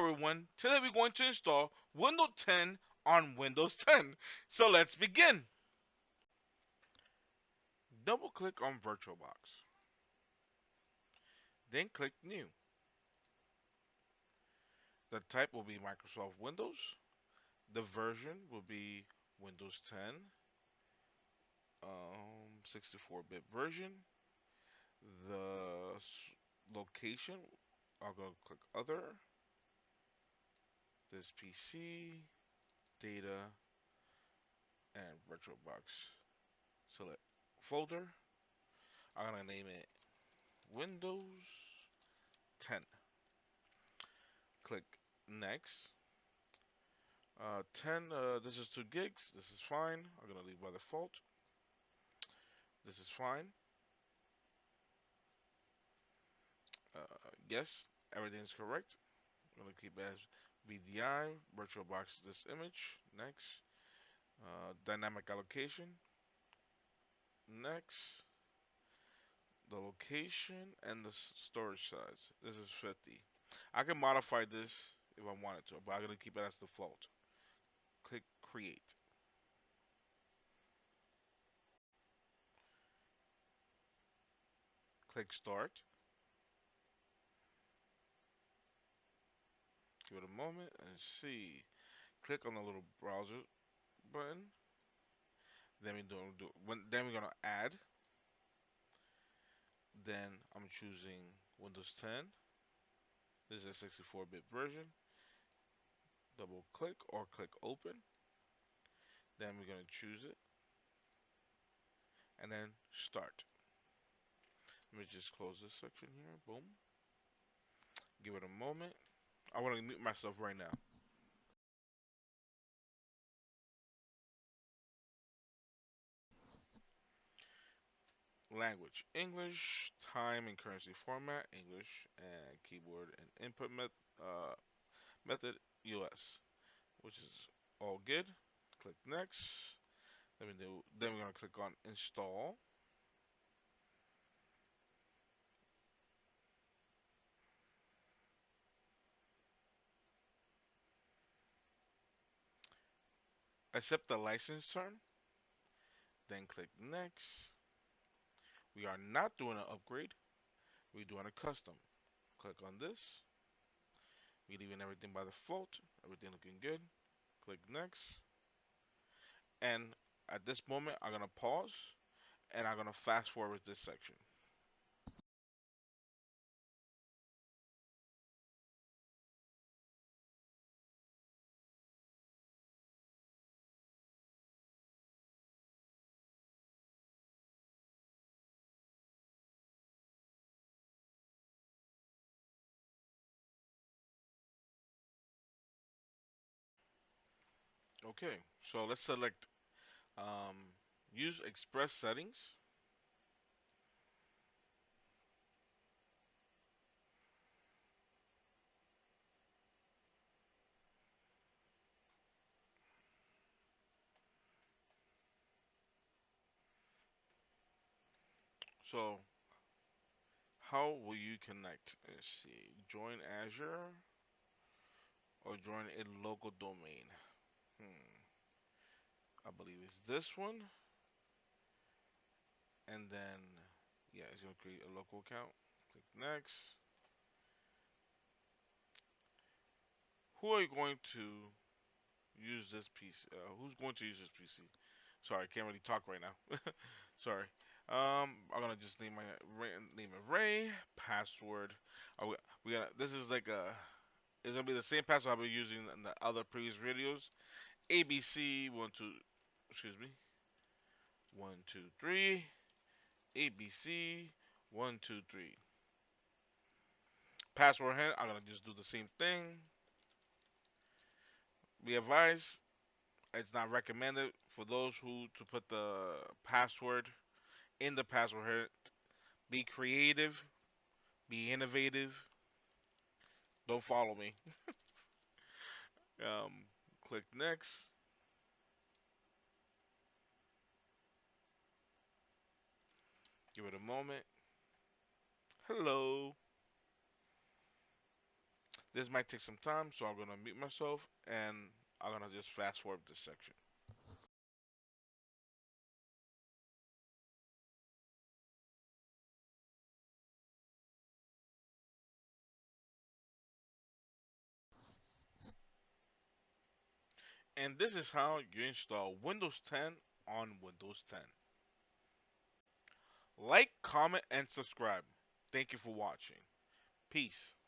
everyone, today we're going to install Windows 10 on Windows 10. So let's begin. Double click on VirtualBox. Then click New. The type will be Microsoft Windows. The version will be Windows 10, 64-bit version. The location, I'll go click Other. This PC, Data, and VirtualBox. Select Folder. I'm gonna name it Windows 10. Click Next. 10, this is 2 gigs. This is fine. I'm going to leave by default. This is fine. Yes, everything is correct. I'm going to keep it as VDI, VirtualBox this image. Next. Dynamic allocation. Next. The location and the storage size. This is 50. I can modify this if I wanted to, but I'm going to keep it as default. Click Create. Click Start. Give it a moment and see. Click on the little browser button. Then we're gonna add. Then I'm choosing Windows 10. This is a 64-bit version. Double click or click open. Then we're gonna choose it and then start. Let me just close this section here. Boom. Give it a moment. I want to mute myself right now. Language English. Time and currency format English. And keyboard and method US, which is all good. Click next. Then we're gonna click on install. Accept the license term. Then click next. We are not doing an upgrade. We're doing a custom. Click on this. We're leaving everything by default. Everything looking good. Click next. And at this moment, I'm gonna pause and I'm gonna fast forward this section. Okay, so let's select um, use express settings. So how will you connect? Let's see. Join Azure or join a local domain. Hmm. I believe it's this one. And then, yeah, it's going to create a local account. Click next. Who are you going to use this PC? Who's going to use this PC? Sorry, I can't really talk right now. Sorry. I'm gonna just name name it Ray. Password. We got this is like a. It's gonna be the same password I've been using in the other previous videos. ABC 1 2. Excuse me. 1 2 3. ABC 1 2 3. Password hint. I'm gonna just do the same thing. Be advised, it's not recommended for those who to put the password in the password hint. Be creative. Be innovative. Don't follow me. Um, click next. Give it a moment. Hello. This might take some time, so I'm gonna mute myself and I'm gonna just fast forward this section. And this is how you install Windows 10 on Windows 10. Like, comment, and subscribe. Thank you for watching. Peace.